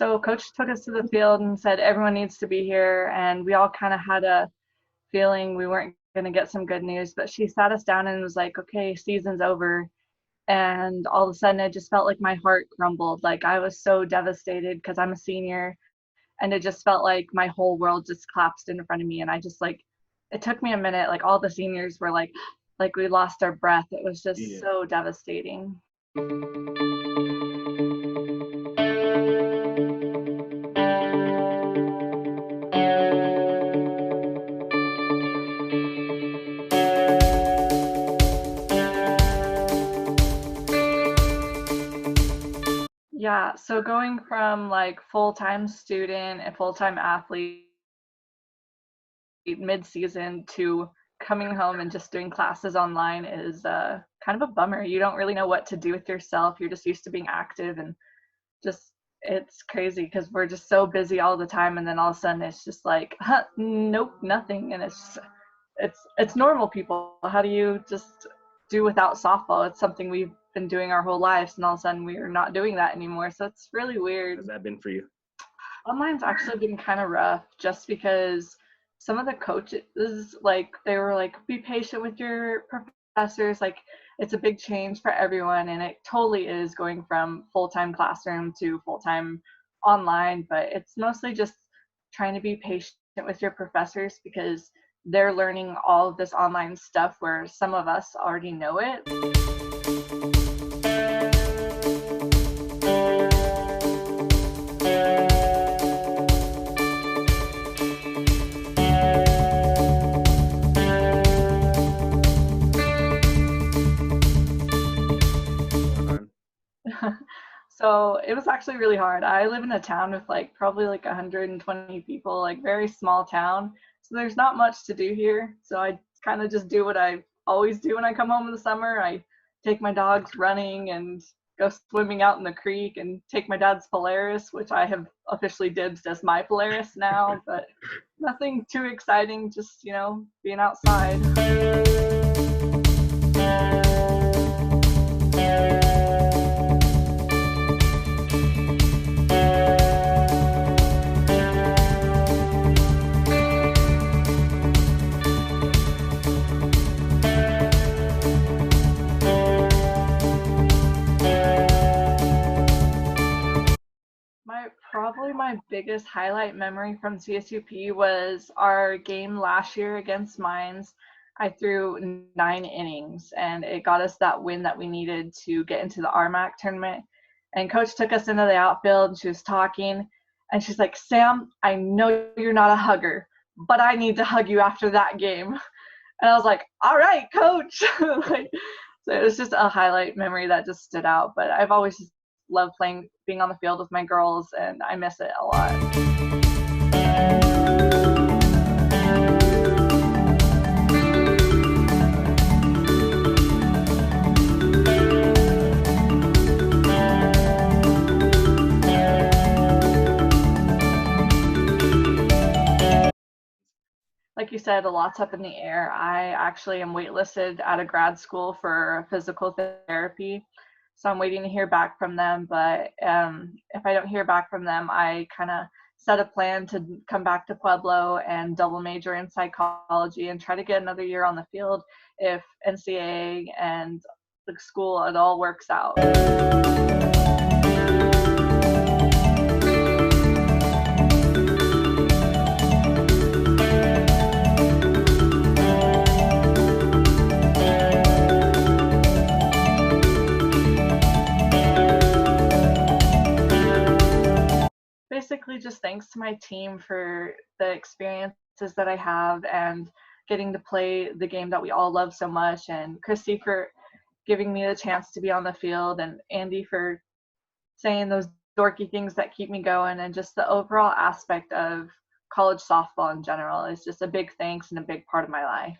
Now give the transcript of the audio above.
So coach took us to the field and said everyone needs to be here, and we all kind of had a feeling we weren't going to get some good news, but she sat us down and was like, okay, season's over. And all of a sudden it just felt like my heart crumbled. Like I was so devastated because I'm a senior, and it just felt like my whole world just collapsed in front of me. And I just like, it took me a minute. Like all the seniors were like we lost our breath. It was just so devastating. Yeah, so going from like full-time student and full-time athlete mid-season to coming home and just doing classes online is kind of a bummer. You don't really know what to do with yourself. You're just used to being active, and just it's crazy because we're just so busy all the time, and then all of a sudden it's just like, nope, nothing. And it's normal people. How do you just do without softball? It's something we've been doing our whole lives, and all of a sudden we're not doing that anymore. So it's really weird. How's that been for you? Online's actually been kind of rough just because some of the coaches, like, they were like, be patient with your professors. Like, it's a big change for everyone, and it totally is going from full-time classroom to full-time online, but it's mostly just trying to be patient with your professors because they're learning all of this online stuff where some of us already know it. So it was actually really hard. I live in a town with like probably like 120 people, like very small town. So there's not much to do here. So I kind of just do what I always do when I come home in the summer. I take my dogs running and go swimming out in the creek and take my dad's Polaris, which I have officially dibs as my Polaris now, but nothing too exciting, just, you know, being outside. Probably my biggest highlight memory from CSUP was our game last year against Mines. I threw 9 innings, and it got us that win that we needed to get into the RMAC tournament. And coach took us into the outfield, and she was talking, and she's like, Sam, I know you're not a hugger, but I need to hug you after that game. And I was like, all right, coach. Like, so it was just a highlight memory that just stood out. But I've always love being on the field with my girls, and I miss it a lot. Like you said, a lot's up in the air. I actually am waitlisted at a grad school for physical therapy. So I'm waiting to hear back from them, but if I don't hear back from them, I kind of set a plan to come back to Pueblo and double major in psychology and try to get another year on the field if NCAA and the school, it all works out. Basically just thanks to my team for the experiences that I have and getting to play the game that we all love so much, and Christy for giving me the chance to be on the field, and Andy for saying those dorky things that keep me going, and just the overall aspect of college softball in general is just a big thanks and a big part of my life.